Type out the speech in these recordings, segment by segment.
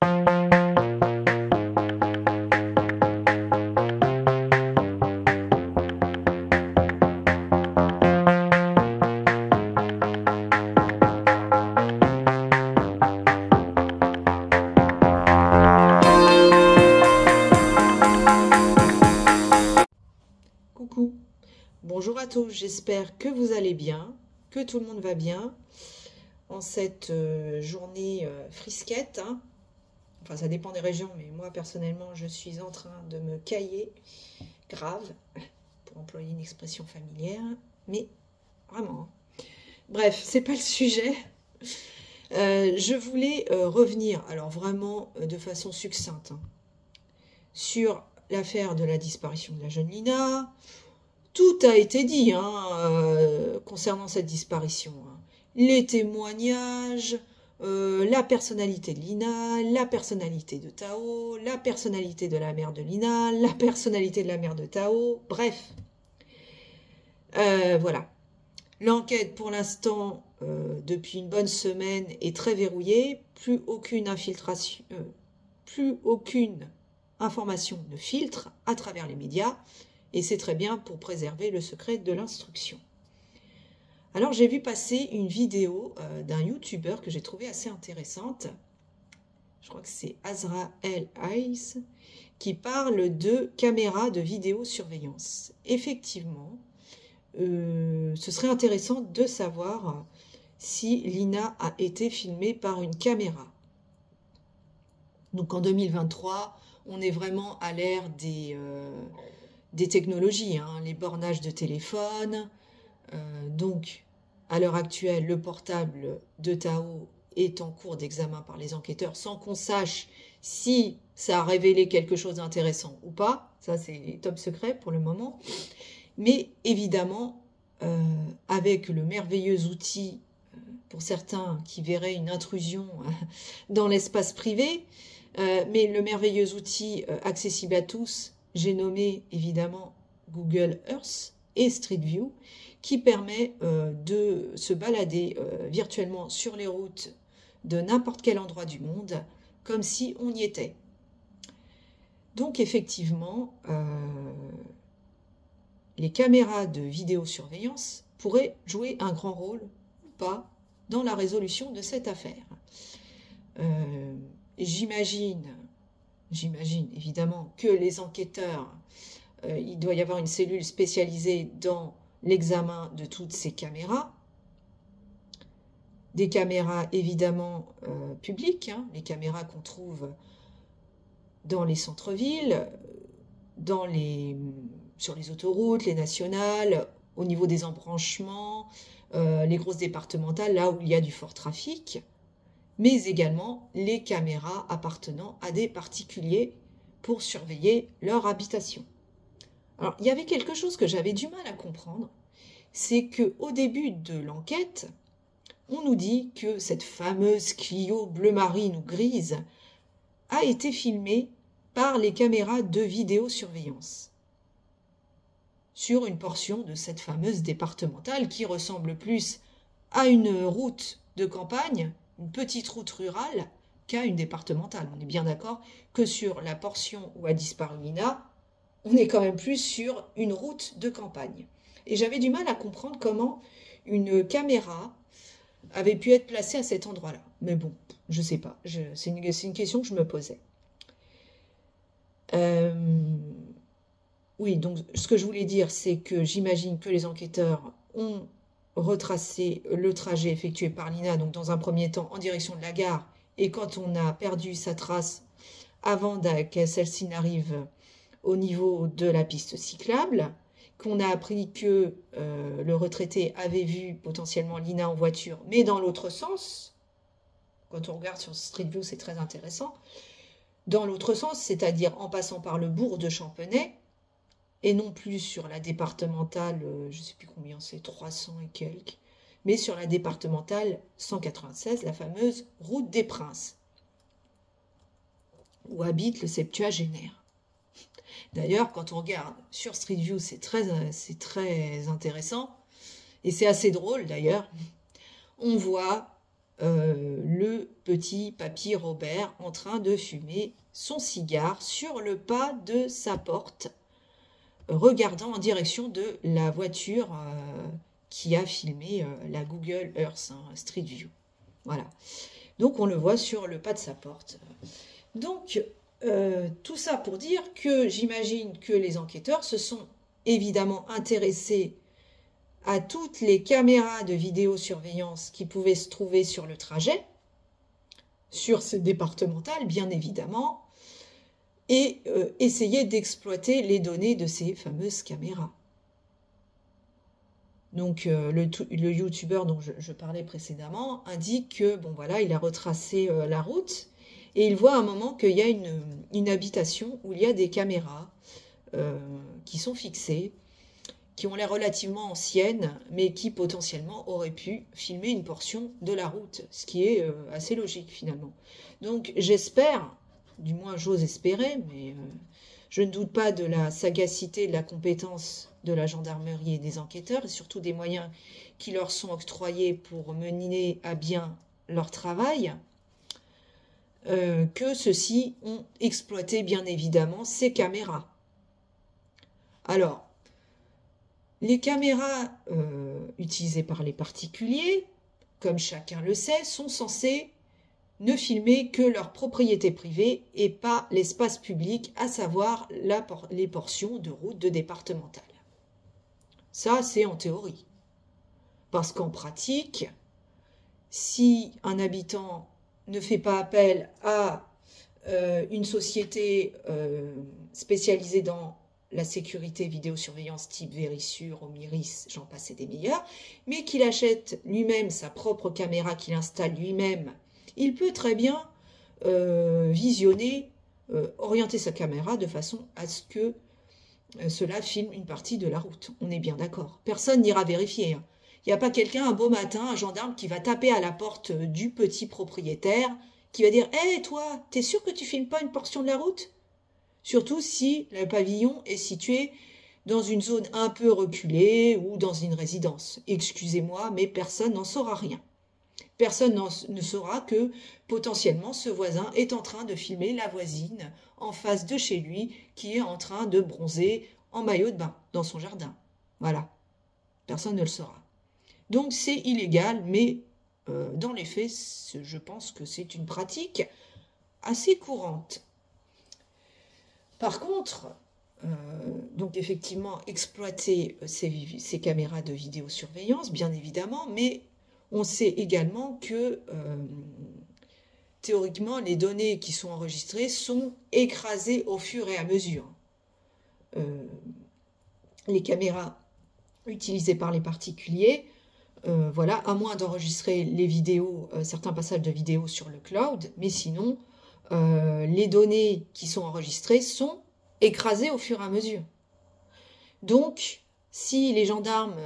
Coucou, bonjour à tous, j'espère que vous allez bien, que tout le monde va bien en cette journée frisquette, hein. Enfin ça dépend des régions, mais moi personnellement je suis en train de me cailler, grave, pour employer une expression familière, mais vraiment. Bref, c'est pas le sujet. Je voulais revenir, alors vraiment de façon succincte, hein, sur l'affaire de la disparition de la jeune Lina. Tout a été dit concernant cette disparition, hein. Les témoignages, la personnalité de Lina, la personnalité de Tao, la personnalité de la mère de Lina, la personnalité de la mère de Tao, bref. Voilà. L'enquête, pour l'instant, depuis une bonne semaine, est très verrouillée. Plus aucune infiltration, plus aucune information ne filtre à travers les médias, et c'est très bien pour préserver le secret de l'instruction. Alors j'ai vu passer une vidéo d'un youtubeur que j'ai trouvé assez intéressante, je crois que c'est Azrael Ice, qui parle de caméras de vidéosurveillance. Effectivement, ce serait intéressant de savoir si Lina a été filmée par une caméra. Donc en 2023, on est vraiment à l'ère des technologies, hein, les bornages de téléphone. Donc, à l'heure actuelle, le portable de Tao est en cours d'examen par les enquêteurs sans qu'on sache si ça a révélé quelque chose d'intéressant ou pas. Ça, c'est top secret pour le moment. Mais évidemment, avec le merveilleux outil, pour certains qui verraient une intrusion dans l'espace privé, mais le merveilleux outil accessible à tous, j'ai nommé évidemment Google Earth et Street View, qui permet de se balader virtuellement sur les routes de n'importe quel endroit du monde, comme si on y était. Donc effectivement, les caméras de vidéosurveillance pourraient jouer un grand rôle ou pas dans la résolution de cette affaire. J'imagine évidemment que les enquêteurs, il doit y avoir une cellule spécialisée dans l'examen de toutes ces caméras. Des caméras évidemment publiques, hein, les caméras qu'on trouve dans les centres-villes, sur les autoroutes, les nationales, au niveau des embranchements, les grosses départementales, là où il y a du fort trafic, mais également les caméras appartenant à des particuliers pour surveiller leur habitation. Alors, il y avait quelque chose que j'avais du mal à comprendre, c'est qu'au début de l'enquête, on nous dit que cette fameuse Clio bleu marine ou grise a été filmée par les caméras de vidéosurveillance sur une portion de cette fameuse départementale qui ressemble plus à une route de campagne, une petite route rurale, qu'à une départementale. On est bien d'accord que sur la portion où a disparu Lina, on est quand même plus sur une route de campagne. Et j'avais du mal à comprendre comment une caméra avait pu être placée à cet endroit-là. Mais bon, je ne sais pas. C'est une question que je me posais. Oui, donc ce que je voulais dire, c'est que j'imagine que les enquêteurs ont retracé le trajet effectué par Lina, donc dans un premier temps en direction de la gare, et quand on a perdu sa trace avant que celle-ci n'arrive au niveau de la piste cyclable, qu'on a appris que le retraité avait vu potentiellement Lina en voiture, mais dans l'autre sens. Quand on regarde sur Street View, c'est très intéressant. Dans l'autre sens, c'est-à-dire en passant par le bourg de Champenay, et non plus sur la départementale, je ne sais plus combien c'est, 300 et quelques, mais sur la départementale 196, la fameuse route des Princes, où habite le septuagénaire. D'ailleurs, quand on regarde sur Street View, c'est très intéressant, et c'est assez drôle d'ailleurs. On voit le petit papy Robert en train de fumer son cigare sur le pas de sa porte, regardant en direction de la voiture qui a filmé la Google Earth, Street View. Voilà. Donc on le voit sur le pas de sa porte. Donc tout ça pour dire que j'imagine que les enquêteurs se sont évidemment intéressés à toutes les caméras de vidéosurveillance qui pouvaient se trouver sur le trajet, sur ces départementales bien évidemment, et essayer d'exploiter les données de ces fameuses caméras. Donc le youtubeur dont je parlais précédemment indique que bon voilà, il a retracé la route et il voit à un moment qu'il y a une habitation où il y a des caméras qui sont fixées, qui ont l'air relativement anciennes, mais qui potentiellement auraient pu filmer une portion de la route, ce qui est assez logique finalement. Donc j'espère, du moins j'ose espérer, mais je ne doute pas de la sagacité, de la compétence de la gendarmerie et des enquêteurs, et surtout des moyens qui leur sont octroyés pour mener à bien leur travail, que ceux-ci ont exploité bien évidemment ces caméras. Alors, les caméras utilisées par les particuliers, comme chacun le sait, sont censées ne filmer que leur propriété privée et pas l'espace public, à savoir les portions de route de départementale. Ça, c'est en théorie. Parce qu'en pratique, si un habitant ne fait pas appel à une société spécialisée dans la sécurité vidéosurveillance type Verisure, Omiris, j'en passe et des meilleurs, mais qu'il achète lui-même sa propre caméra, qu'il installe lui-même, il peut très bien visionner, orienter sa caméra de façon à ce que cela filme une partie de la route. On est bien d'accord. Personne n'ira vérifier. Il n'y a pas quelqu'un, un beau matin, un gendarme qui va taper à la porte du petit propriétaire, qui va dire « Hé, toi, t'es sûr que tu filmes pas une portion de la route ?» Surtout si le pavillon est situé dans une zone un peu reculée ou dans une résidence. Excusez-moi, mais personne n'en saura rien. Personne ne saura que potentiellement ce voisin est en train de filmer la voisine en face de chez lui qui est en train de bronzer en maillot de bain dans son jardin. Voilà. Personne ne le saura. Donc c'est illégal, mais dans les faits, je pense que c'est une pratique assez courante. Par contre, donc effectivement, exploiter ces caméras de vidéosurveillance, bien évidemment, mais on sait également que théoriquement, les données qui sont enregistrées sont écrasées au fur et à mesure. Les caméras utilisées par les particuliers, voilà, à moins d'enregistrer les vidéos, certains passages de vidéos sur le cloud, mais sinon, les données qui sont enregistrées sont écrasées au fur et à mesure. Donc, si les gendarmes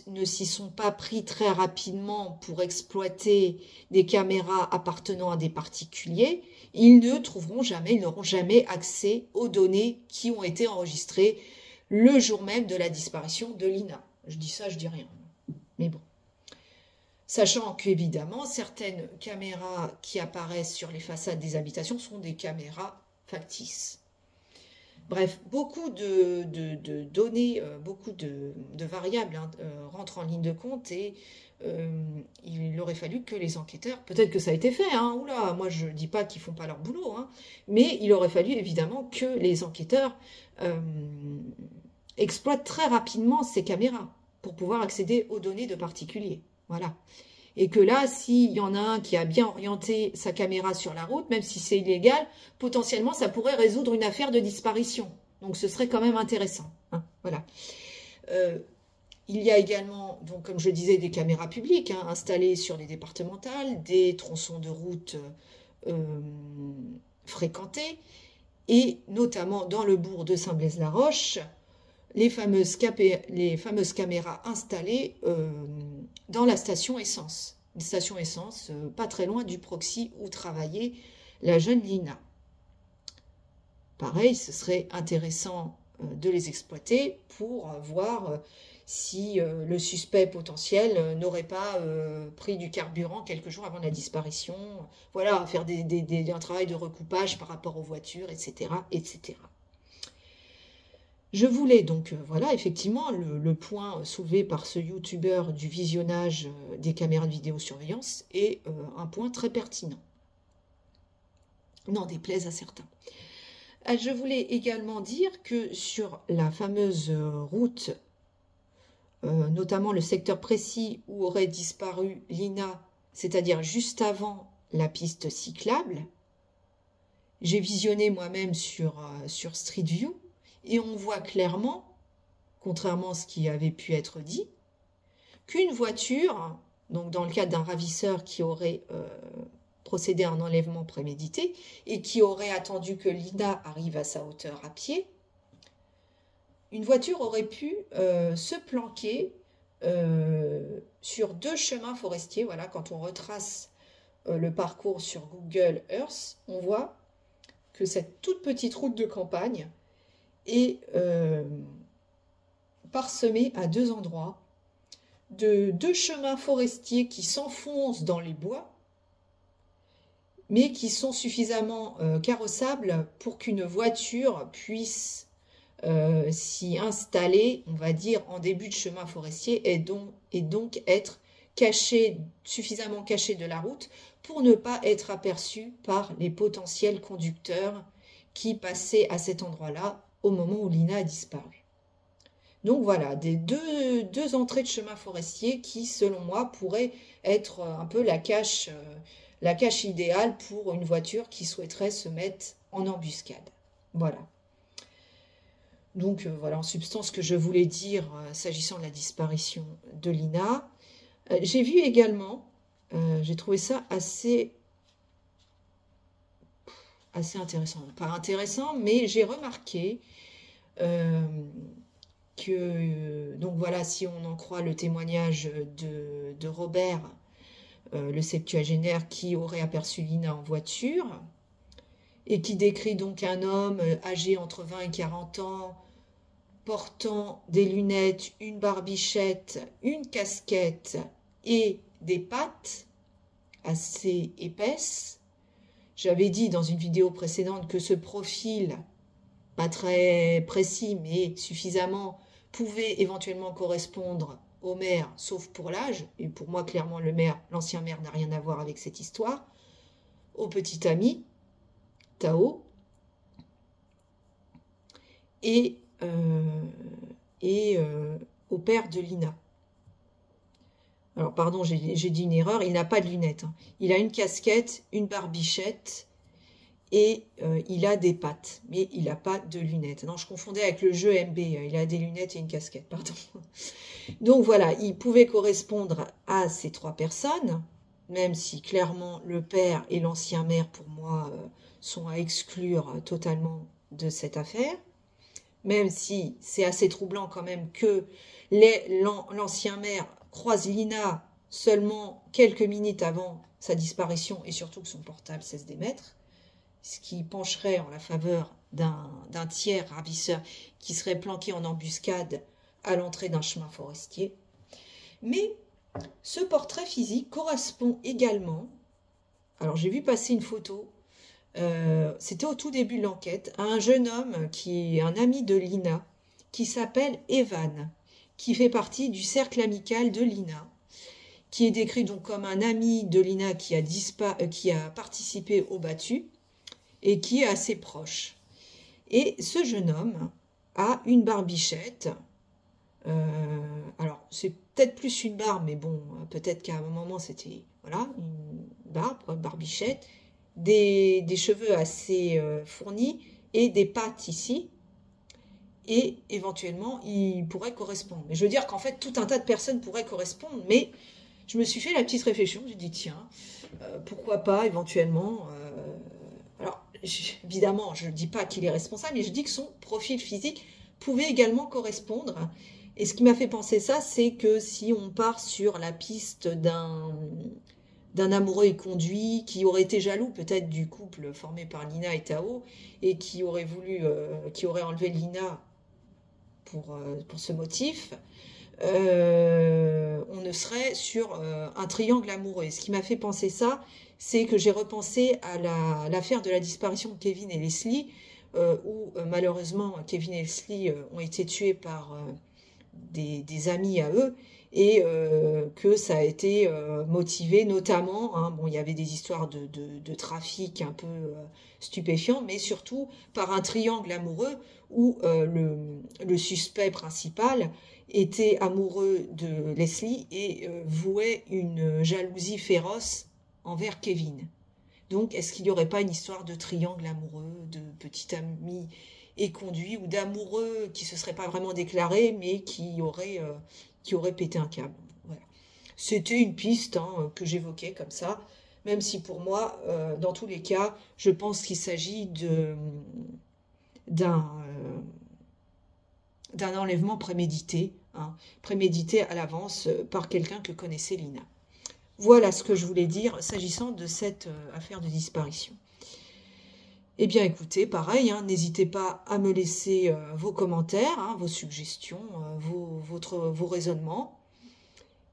ne s'y sont pas pris très rapidement pour exploiter des caméras appartenant à des particuliers, ils ne trouveront jamais, ils n'auront jamais accès aux données qui ont été enregistrées le jour même de la disparition de Lina. Je dis ça, je dis rien. Mais bon. Sachant qu'évidemment, certaines caméras qui apparaissent sur les façades des habitations sont des caméras factices. Bref, beaucoup de données, beaucoup de variables rentrent en ligne de compte et il aurait fallu que les enquêteurs, peut-être que ça a été fait, oula, moi je ne dis pas qu'ils ne font pas leur boulot, mais il aurait fallu évidemment que les enquêteurs exploitent très rapidement ces caméras pour pouvoir accéder aux données de particuliers. Voilà. Et que là, s'il y en a un qui a bien orienté sa caméra sur la route, même si c'est illégal, potentiellement, ça pourrait résoudre une affaire de disparition. Donc, ce serait quand même intéressant. Voilà. Il y a également, donc, comme je disais, des caméras publiques installées sur les départementales, des tronçons de route fréquentés, et notamment dans le bourg de Saint-Blaise-la-Roche, les fameuses caméras installées dans la station essence. Une station essence pas très loin du proxy où travaillait la jeune Lina. Pareil, ce serait intéressant de les exploiter pour voir si le suspect potentiel n'aurait pas pris du carburant quelques jours avant la disparition. Voilà, faire un travail de recoupage par rapport aux voitures, etc., etc. Je voulais donc, voilà, effectivement, le point soulevé par ce youtubeur du visionnage des caméras de vidéosurveillance est un point très pertinent. N'en déplaise à certains. Je voulais également dire que sur la fameuse route, notamment le secteur précis où aurait disparu Lina, c'est-à-dire juste avant la piste cyclable, j'ai visionné moi-même sur Street View, et on voit clairement, contrairement à ce qui avait pu être dit, qu'une voiture, donc dans le cadre d'un ravisseur qui aurait procédé à un enlèvement prémédité et qui aurait attendu que Lina arrive à sa hauteur à pied, une voiture aurait pu se planquer sur 2 chemins forestiers. Voilà, quand on retrace le parcours sur Google Earth, on voit que cette toute petite route de campagne est parsemée à 2 endroits de 2 chemins forestiers qui s'enfoncent dans les bois, mais qui sont suffisamment carrossables pour qu'une voiture puisse s'y installer, on va dire, en début de chemin forestier et donc être suffisamment caché de la route pour ne pas être aperçu par les potentiels conducteurs qui passaient à cet endroit-là au moment où Lina a disparu. Donc voilà, des deux entrées de chemin forestier qui, selon moi, pourraient être un peu la cache idéale pour une voiture qui souhaiterait se mettre en embuscade. Voilà. Donc voilà en substance ce que je voulais dire s'agissant de la disparition de Lina. J'ai vu également, j'ai trouvé ça assez intéressant. Pas intéressant, mais j'ai remarqué que, donc voilà, si on en croit le témoignage de Robert, le septuagénaire qui aurait aperçu Lina en voiture, et qui décrit donc un homme âgé entre 20 et 40 ans, portant des lunettes, une barbichette, une casquette et des pattes assez épaisses. J'avais dit dans une vidéo précédente que ce profil, pas très précis, mais suffisamment, pouvait éventuellement correspondre au maire, sauf pour l'âge, et pour moi, clairement, l'ancien maire n'a rien à voir avec cette histoire, au petit ami, Tao, et au père de Lina. Alors, pardon, j'ai dit une erreur, il n'a pas de lunettes. Hein. Il a une casquette, une barbichette et il a des pattes, mais il n'a pas de lunettes. Non, je confondais avec le jeu MB, il a des lunettes et une casquette, pardon. Donc voilà, il pouvait correspondre à ces 3 personnes, même si clairement le père et l'ancien maire, pour moi, sont à exclure totalement de cette affaire. Même si c'est assez troublant quand même que l'ancien maire croise Lina seulement quelques minutes avant sa disparition et surtout que son portable cesse d'émettre, ce qui pencherait en la faveur d'un tiers ravisseur qui serait planqué en embuscade à l'entrée d'un chemin forestier. Mais ce portrait physique correspond également, alors j'ai vu passer une photo, c'était au tout début de l'enquête, à un jeune homme qui est un ami de Lina, qui s'appelle Evan, qui fait partie du cercle amical de Lina, qui est décrit donc comme un ami de Lina qui a participé au battu et qui est assez proche. Et ce jeune homme a une barbichette, alors c'est peut-être plus une barbe, mais bon, peut-être qu'à un moment c'était voilà, une barbe, une barbichette, des cheveux assez fournis et des pattes ici, et éventuellement il pourrait correspondre. Mais je veux dire qu'en fait tout un tas de personnes pourraient correspondre, mais je me suis fait la petite réflexion, j'ai dit tiens, pourquoi pas éventuellement, alors évidemment je ne dis pas qu'il est responsable, mais je dis que son profil physique pouvait également correspondre. Et ce qui m'a fait penser ça, c'est que si on part sur la piste d'un amoureux éconduit qui aurait été jaloux peut-être du couple formé par Lina et Tao et qui aurait enlevé Lina pour ce motif, on ne serait sur un triangle amoureux. Et ce qui m'a fait penser ça, c'est que j'ai repensé à l'affaire de la disparition de Kevin et Leslie, où malheureusement Kevin et Leslie ont été tués par des amis à eux, et que ça a été motivé notamment, hein, bon, il y avait des histoires de trafic un peu stupéfiants, mais surtout par un triangle amoureux où le suspect principal était amoureux de Leslie et vouait une jalousie féroce envers Kevin. Donc, est-ce qu'il n'y aurait pas une histoire de triangle amoureux, de petit ami éconduit, ou d'amoureux qui ne se seraient pas vraiment déclarés, mais qui auraient pété un câble? Voilà. C'était une piste, hein, que j'évoquais comme ça, même si pour moi, dans tous les cas, je pense qu'il s'agit d'un enlèvement prémédité, hein, prémédité à l'avance par quelqu'un que connaissait Lina. Voilà ce que je voulais dire s'agissant de cette affaire de disparition. Eh bien écoutez, pareil, hein, n'hésitez pas à me laisser vos commentaires, hein, vos suggestions, vos raisonnements.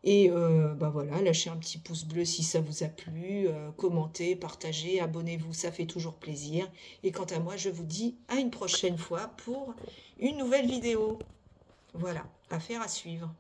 Et bah voilà, lâchez un petit pouce bleu si ça vous a plu, commentez, partagez, abonnez-vous, ça fait toujours plaisir. Et quant à moi, je vous dis à une prochaine fois pour une nouvelle vidéo. Voilà, affaire à suivre.